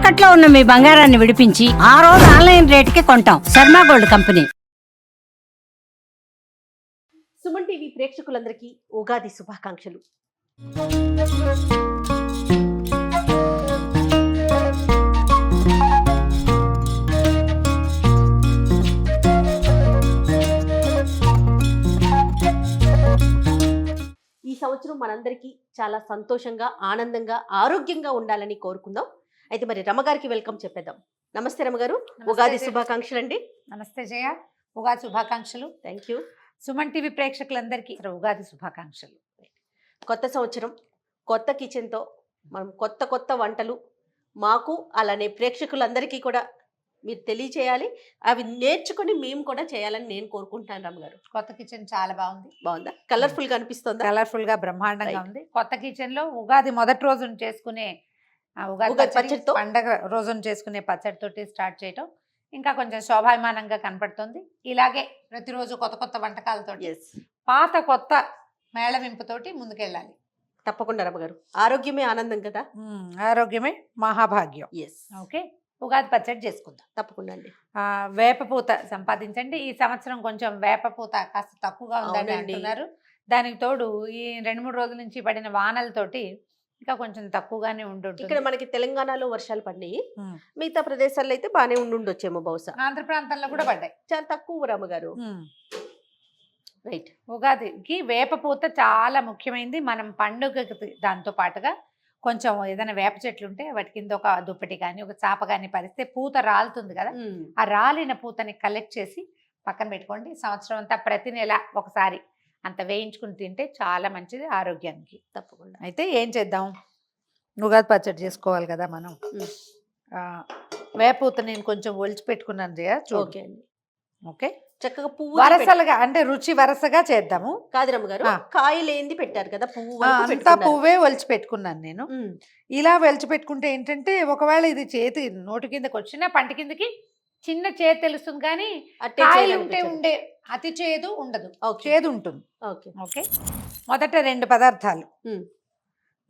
తాకట్లో ఉన్న మీ బంగారాన్ని విడిపించి ఆ రోజు ఆన్లైన్ రేటుకి కొంటాం. Sharma gold company. Suman TV ప్రేక్షకులందరికీ ఉగాది శుభాకాంక్షలు. ఈ సంవత్సరం మనందరికీ చాలా సంతోషంగా, ఆనందంగా, ఆరోగ్యంగా ఉండాలని కోరుకుందాం. అయితే మరి రమగారికి వెల్కమ్ చెప్పేద్దాం. నమస్తే రమగారు, ఉగాది శుభాకాంక్షలు అండి. నమస్తే జయ, ఉగాది శుభాకాంక్షలు. Thank you. సుమన్ టీవీ ప్రేక్షకులందరికీ ఉగాది శుభాకాంక్షలు. కొత్త సంవత్సరం, కొత్త కిచెన్తో మనం కొత్త కొత్త వంటలు మాకు అలానే ప్రేక్షకులందరికీ కూడా మీరు తెలియచేయాలి. అవి నేర్చుకుని మేము కూడా చేయాలని నేను కోరుకుంటున్నాను. రమగారు, కొత్త కిచెన్ చాలా బాగుంది. బాగుందా? కలర్ఫుల్ గా అనిపిస్తుందా? కలర్ఫుల్ గా బ్రహ్మాండంగా ఉంది. కొత్త కిచెన్ లో ఉగాది మొదటి రోజున చేసుకునే ఉగాది పచ్చడితో, పండగ రోజున చేసుకునే పచ్చడితోటి స్టార్ట్ చేయటం ఇంకా కొంచెం శోభాయమానంగా కనపడుతుంది. ఇలాగే ప్రతిరోజు కొత్త కొత్త వంటకాలతో, పాత కొత్త మేళవింపుతోటి ముందుకెళ్ళాలి. తప్పకుండా రమగారు. ఆరోగ్యమే ఆనందం కదా. ఆరోగ్యమే మహాభాగ్యం. ఓకే, ఉగాది పచ్చడి చేసుకుందాం. తప్పకుండా అండి. వేపపూత సంపాదించండి. ఈ సంవత్సరం కొంచెం వేపపూత కాస్త తక్కువగా ఉందని అంటున్నారు. దానికి తోడు ఈ 2-3 రోజుల నుంచి పడిన వానలతోటి ఇంకా కొంచెం తక్కువగానే ఉండుంటుంది. ఇక్కడ మనకి తెలంగాణలో వర్షాలు పడినాయి, మిగతా ప్రదేశాల్లో అయితే బాగానే ఉండుండొచ్చేమో బహుశా. ఆంధ్ర ప్రాంతంలో కూడా పడ్డాయి. చాలా తక్కువ రమగారు. రైట్. ఉగాదికి వేపపూత చాలా ముఖ్యమైనది. మనం పండుగకి దాంతో పాటుగా కొంచెం ఏదైనా వేప చెట్లు ఉంటే వాటి కింద ఒక దుప్పటి కానీ ఒక చాప కానీ పరిస్తే పూత రాలుతుంది కదా, ఆ రాలిన పూతని కలెక్ట్ చేసి పక్కన పెట్టుకోండి. సంవత్సరం అంతా ప్రతి నెల ఒకసారి అంత వేయించుకుని తింటే చాలా మంచిది ఆరోగ్యానికి. తప్పకుండా. అయితే ఏం చేద్దాం, ఉగాది పచ్చడి చేసుకోవాలి కదా మనం. వేపూత నేను కొంచెం ఒలిచి పెట్టుకున్నాను జయ. ఓకే అండి. ఓకే, చక్కగా పువ్వు వరసలుగా అంటే రుచి వరసగా చేద్దాము. కాదు రమగారు, కాయలు ఏంది పెట్టారు కదా, పువ్వు అంతా పువ్వే ఒలిచి పెట్టుకున్నాను నేను. ఇలా ఒలిచి పెట్టుకుంటే ఏంటంటే ఒకవేళ ఇది చేతి నోటి కిందకి వచ్చినా పంట కిందకి చిన్న చేదు తెలుస్తుంది, కానీ కాయలు ఉండే అతి చేదు ఉండదు, చేదు ఉంటుంది. ఓకే, మొదట 2 పదార్థాలు.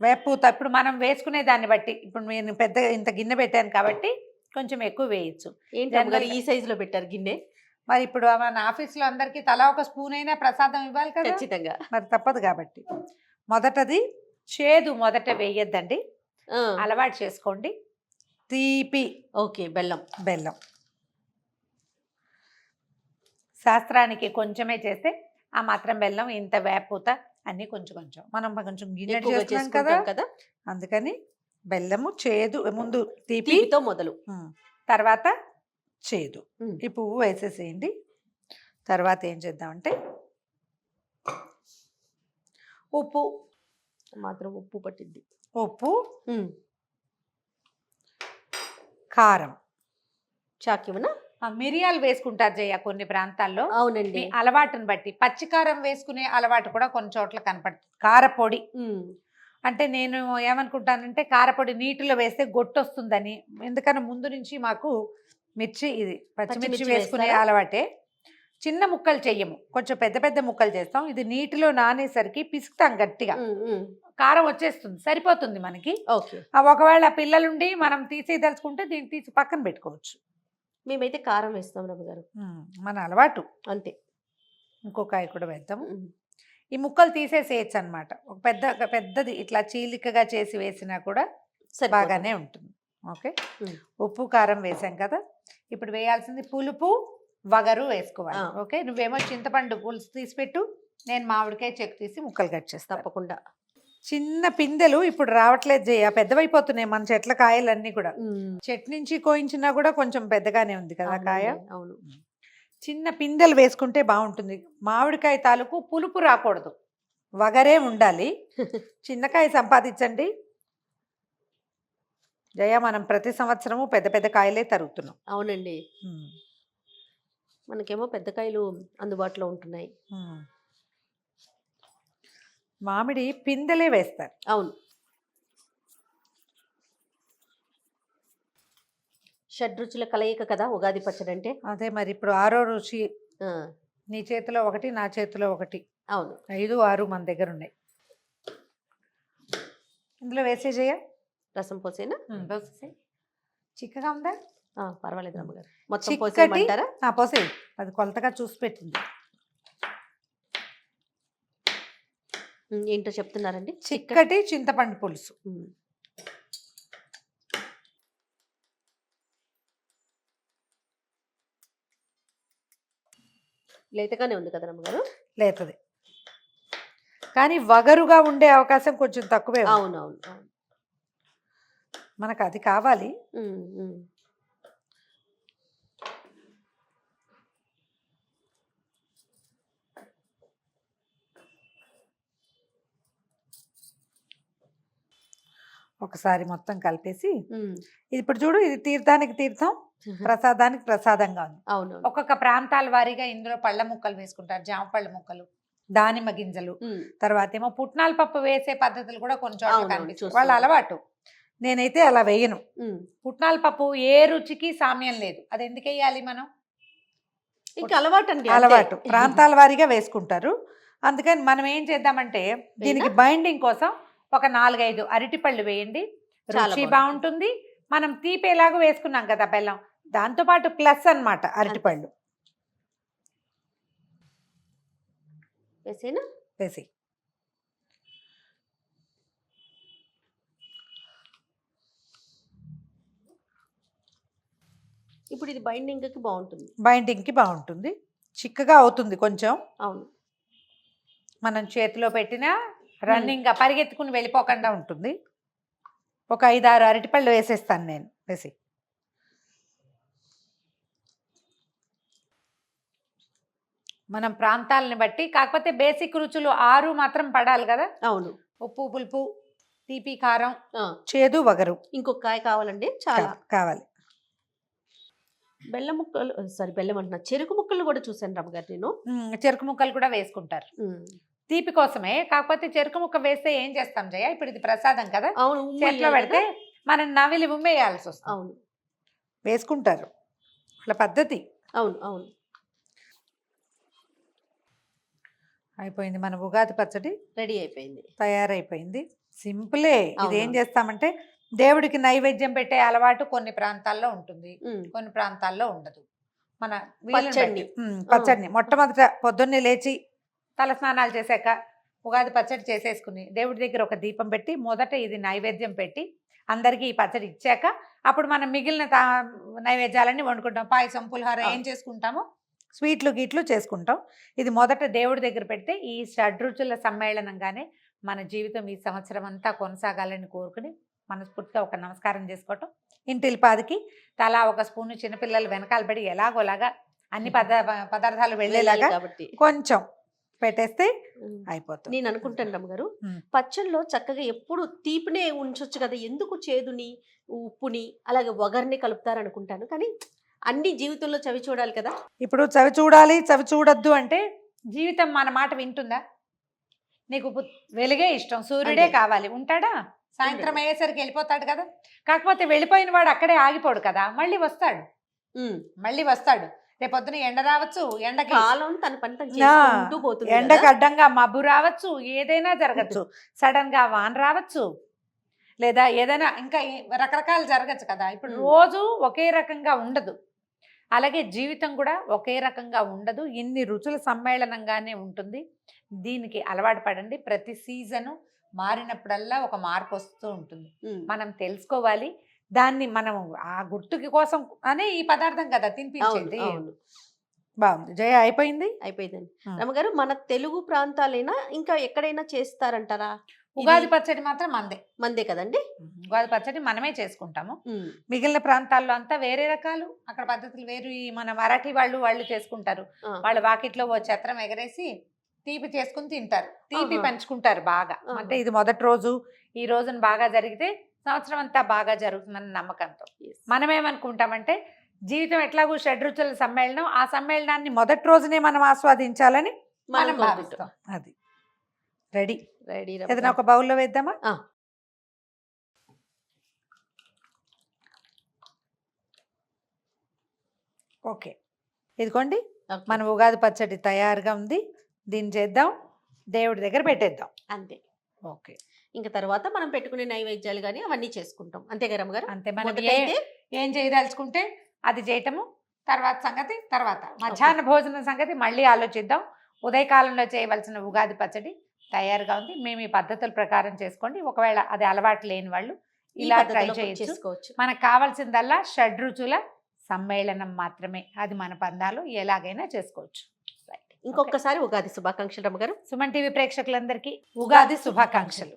వేపూత ఇప్పుడు మనం వేసుకునే దాన్ని బట్టి, ఇప్పుడు నేను పెద్ద ఇంత గిన్నె పెట్టాను కాబట్టి కొంచెం ఎక్కువ వేయచ్చు. ఏంటి ఈ సైజులో పెట్టారు గిన్నె? మరి ఇప్పుడు మన ఆఫీస్లో అందరికీ తలా ఒక స్పూన్ అయినా ప్రసాదం ఇవ్వాలి కదా, ఖచ్చితంగా. మరి తప్పదు కాబట్టి మొదటది చేదు మొదట వేయద్దండి, అలవాటు చేసుకోండి. తీపి. ఓకే, బెల్లం. బెల్లం శాస్త్రానికి కొంచెమే చేస్తే ఆ మాత్రం బెల్లం, ఇంత వేపూత అన్నీ కొంచెం కొంచెం. మనం కొంచెం గిన్నె చేసుకుంటాం కదా, అందుకని బెల్లము చేదు ముందు తీపితో మొదలు, తర్వాత చేదు. ఈ పువ్వు వేసేసేయండి. తర్వాత ఏం చేద్దామంటే ఉప్పు మాత్రం, ఉప్పు పట్టింది. ఉప్పు, కారం, చాకివనా మిరియాలు వేసుకుంటారు జయ కొన్ని ప్రాంతాల్లో. అవునండి, అలవాటుని బట్టి. పచ్చికారం వేసుకునే అలవాటు కూడా కొన్ని చోట్ల కనపడుతుంది. కారపొడి అంటే నేను ఏమనుకుంటానంటే కారపొడి నీటిలో వేస్తే గొట్టొస్తుందని, ఎందుకని ముందు నుంచి మాకు మిర్చి ఇది పచ్చిమిర్చి వేసుకునే అలవాటే. చిన్న ముక్కలు చెయ్యము, కొంచెం పెద్ద పెద్ద ముక్కలు చేస్తాం. ఇది నీటిలో నానేసరికి పిసుకుతాం గట్టిగా, కారం వచ్చేస్తుంది, సరిపోతుంది మనకి. ఒకవేళ పిల్లలుండి మనం తీసేదలుచుకుంటే దీన్ని తీసి పక్కన పెట్టుకోవచ్చు. మేమైతే కారం వేస్తాం రమగారు, మన అలవాటు అంతే. ఇంకొక కూడా వేద్దాము. ఈ ముక్కలు తీసేసేయచ్చు అనమాట. ఒక పెద్దది ఇట్లా చీలికగా చేసి వేసినా కూడా బాగానే ఉంటుంది. ఓకే, ఉప్పు కారం వేసాం కదా, ఇప్పుడు వేయాల్సింది పులుపు వగరు వేసుకోవాలి. ఓకే, నువ్వేమో చింతపండు పులుసు తీసి పెట్టు, నేను మామిడికాయ చెక్కు తీసి ముక్కలు కట్ చేస్తాను. తప్పకుండా. చిన్న పిందెలు ఇప్పుడు రావట్లేదు జయ, పెద్దవైపోతున్నాయి మన చెట్ల కాయలన్నీ కూడా. చెట్టు నుంచి కోయించినా కూడా కొంచెం పెద్దగానే ఉంది కదా కాయ. అవును, చిన్న పిందెలు వేసుకుంటే బాగుంటుంది. మామిడికాయ తాలూకు పులుపు రాకూడదు, వగరే ఉండాలి. చిన్నకాయ సంపాదించండి జయ. మనం ప్రతి సంవత్సరము పెద్ద పెద్ద కాయలే తరుగుతున్నాం. అవునండి, మనకేమో పెద్ద కాయలు అందుబాటులో ఉంటున్నాయి. మామిడి పిందెలే వేస్తారు. అవును, షడ్రుచుల కలయిక కదా ఉగాది పచ్చడి అంటే. అదే మరి ఇప్పుడు 6వ రుచి నీ చేతిలో ఒకటి, నా చేతిలో ఒకటి. అవును, 5, 6 మన దగ్గర ఉన్నాయి. ఇందులో వేసేజేయ, రసం పోసేనా? పోసేసి చిక్కగా ఉందా? పర్వాలేదు రమ్మగారు. మొత్తం చిక్కటి పోసేయమంటారా? పోసే, అది కొలతగా చూసి పెట్టింది. ఏంటో చెప్తున్నారండి? చిక్కటి చింతపండు పులుసు. లేతగానే ఉంది కదా రమ్మగారు? లేతది, కానీ వగరుగా ఉండే అవకాశం కొంచెం తక్కువే ఉంది. అవునవును. మనకు అది కావాలి. ఒకసారి మొత్తం కలిపేసి ఇది ఇప్పుడు చూడు, ఇది తీర్థానికి తీర్థం, ప్రసాదానికి ప్రసాదంగా ఉంది. అవును. ఒక్కొక్క ప్రాంతాల వారీగా ఇందులో పళ్ళ ముక్కలు వేసుకుంటారు, జామ పళ్ళ ముక్కలు, దానిమ్మ గింజలు, తర్వాత ఏమో పుట్నాల పప్పు వేసే పద్ధతులు కూడా కొంచెం కనిపిస్తుంది. వాళ్ళ అలవాటు. నేనైతే అలా వేయను. పుట్నాల పప్పు ఏ రుచికి సామ్యం లేదు. అది ఎందుకు వేయాలి మనం? ఇంకా అలవాటు అండి, అలవాటు. ప్రాంతాల వారీగా వేసుకుంటారు. అందుకని మనం ఏం చేద్దామంటే దీనికి బైండింగ్ కోసం ఒక 4-5 అరటిపళ్ళు వేయండి, రుచి బాగుంటుంది. మనం తీపేలాగా వేసుకున్నాం కదా బెల్లం, దాంతోపాటు ప్లస్ అన్నమాట అరటిపళ్ళు. వేసి ఇప్పుడు ఇది బైండింగ్కి బాగుంటుంది. బైండింగ్కి బాగుంటుంది, చిక్కగా అవుతుంది కొంచెం. అవును. మనం చేతిలో పెట్టినా రన్నింగ్గా పరిగెత్తుకుని వెళ్ళిపోకుండా ఉంటుంది. ఒక 5-6 అరటిపళ్ళు వేసేస్తాను నేను. వేసి మనం ప్రాంతాలని బట్టి, కాకపోతే బేసిక్ రుచులు 6 మాత్రం పడాలి కదా. అవును. ఉప్పు, పులుపు, తీపి, కారం, చేదు, వగరు. ఇంకొక కాయ కావాలండి, చాలా కావాలి. బెల్లం ముక్కలు, బెల్లం అంటున్నా, చెరుకు ముక్కలు కూడా చూసాను రమ్మగారు నేను. చెరుకు ముక్కలు కూడా వేసుకుంటారు తీపి కోసమే. కాకపోతే చెరుకు ముక్క వేస్తే ఏం చేస్తాం జయ, ఇప్పుడు ఇది ప్రసాదం కదా, అవును, చేతిలో పెడితే మనం నవిలి ఉమ్మేయాల్సి వస్తుంది. అవును, వేసుకుంటారు, వాళ్ళ పద్ధతి. అవును అవును. అయిపోయింది మన ఉగాది పచ్చడి, రెడీ అయిపోయింది, తయారైపోయింది. సింపులే. ఇది ఏం చేస్తామంటే దేవుడికి నైవేద్యం పెట్టే అలవాటు కొన్ని ప్రాంతాల్లో ఉంటుంది, కొన్ని ప్రాంతాల్లో ఉండదు. మన పచ్చడిని మొట్టమొదట పొద్దున్నే లేచి తల స్నానాలు చేశాక ఉగాది పచ్చడి చేసేసుకుని దేవుడి దగ్గర ఒక దీపం పెట్టి మొదట ఇది నైవేద్యం పెట్టి అందరికీ ఈ పచ్చడి ఇచ్చాక అప్పుడు మనం మిగిలిన నైవేద్యాలన్నీ వండుకుంటాం. పాయసం, పులిహోర ఏం చేసుకుంటామో స్వీట్లు గీట్లు చేసుకుంటాం. ఇది మొదట దేవుడి దగ్గర పెడితే ఈ షడ్రుచుల సమ్మేళనంగానే మన జీవితం ఈ సంవత్సరం అంతా కొనసాగాలని కోరుకుని మనస్ఫూర్తిగా ఒక నమస్కారం చేసుకోవటం. ఇంటిల్పాదికి తలా ఒక స్పూన్ చిన్నపిల్లలు వెనకాల పడి ఎలాగోలాగా అన్ని పదార్థాలు వెళ్ళేలాగా కొంచెం పెట్టేస్తే అయిపోతుంది. నేను అనుకుంటాను రమ్మగారు, పచ్చళ్ళలో చక్కగా ఎప్పుడు తీపినే ఉంచొచ్చు కదా, ఎందుకు చేదుని, ఉప్పుని, అలాగే వగర్ని కలుపుతారు అనుకుంటాను. కానీ అన్ని జీవితంలో చవి చూడాలి కదా. ఇప్పుడు చవి చూడాలి, చవి చూడొద్దు అంటే జీవితం మన మాట వింటుందా? నీకు వెలుగే ఇష్టం, సూర్యుడే కావాలి, ఉంటాడా? సాయంత్రం అయ్యేసరికి వెళ్ళిపోతాడు కదా. కాకపోతే వెళ్ళిపోయిన వాడు అక్కడే ఆగిపోడు కదా, మళ్ళీ వస్తాడు. రేపొద్దున ఎండ రావచ్చు, ఎండకి ఎండకి అడ్డంగా మబ్బు రావచ్చు, ఏదైనా జరగచ్చు. సడన్ గా వాన రావచ్చు, లేదా ఏదైనా ఇంకా రకరకాలు జరగచ్చు కదా. ఇప్పుడు రోజు ఒకే రకంగా ఉండదు, అలాగే జీవితం కూడా ఒకే రకంగా ఉండదు. ఇన్ని రుచుల సమ్మేళనంగానే ఉంటుంది. దీనికి అలవాటు పడండి. ప్రతి సీజను మారినప్పుడల్లా ఒక మార్పు వస్తూ ఉంటుంది. మనం తెలుసుకోవాలి దాన్ని. మనం ఆ గుర్తుకి కోసం అనే ఈ పదార్థం కదా తినిపించేది. బాగుంది జయ. అయిపోయిందండి రమ్మగారు. మన తెలుగు ప్రాంతాలైనా ఇంకా ఎక్కడైనా చేస్తారంటారా? ఉగాది పచ్చడి మాత్రం మందే కదండి. ఉగాది పచ్చడి మనమే చేసుకుంటాము. మిగిలిన ప్రాంతాల్లో అంతా వేరే రకాలు, అక్కడ పద్ధతులు వేరు. మన మరాఠీ వాళ్ళు చేసుకుంటారు. వాళ్ళ వాకిట్లో ఓ ఛత్రం ఎగరేసి తీపి చేసుకుని తింటారు, తీపి పంచుకుంటారు బాగా. అంటే ఇది మొదటి రోజు, ఈ రోజున బాగా జరిగితే సంవత్సరం అంతా బాగా జరుగుతుందన్న నమ్మకంతో. మనమేమనుకుంటామంటే జీవితం ఎట్లాగూ షడ్రుచుల సమ్మేళనం, ఆ సమ్మేళనాన్ని మొదటి రోజునే మనం ఆస్వాదించాలని మనం భావిస్తాం. అది రెడీ. ఏదైనా ఒక బౌల్లో వేద్దామా? ఓకే, ఇదిగోండి మన ఉగాది పచ్చడి తయారుగా ఉంది. దీన్ని చేద్దాం, దేవుడి దగ్గర పెట్టేద్దాం, అంతే. ఓకే. ఇంకా తర్వాత మనం పెట్టుకునే నైవేద్యాలు కానీ అవన్నీ చేసుకుంటాం, అంతే కదా రమ్మగారు? అంతే. మనం ఏం చేయదలుచుకుంటే అది చేయటము, తర్వాత సంగతి తర్వాత. మధ్యాహ్న భోజనం సంగతి మళ్ళీ ఆలోచిద్దాం. ఉదయకాలంలో చేయవలసిన ఉగాది పచ్చడి తయారుగా ఉంది. మేము ఈ పద్ధతుల ప్రకారం చేసుకోండి. ఒకవేళ అది అలవాటు లేని వాళ్ళు ఇలా ట్రై చేయొచ్చు. మనకు కావాల్సిందల్లా షడ్రుచుల సమ్మేళనం మాత్రమే. అది మన పందాలు ఎలాగైనా చేసుకోవచ్చు. ఇంకొకసారి ఉగాది శుభాకాంక్షలు రమ్మగారు. సుమన్ టీవీ ప్రేక్షకులందరికీ ఉగాది శుభాకాంక్షలు.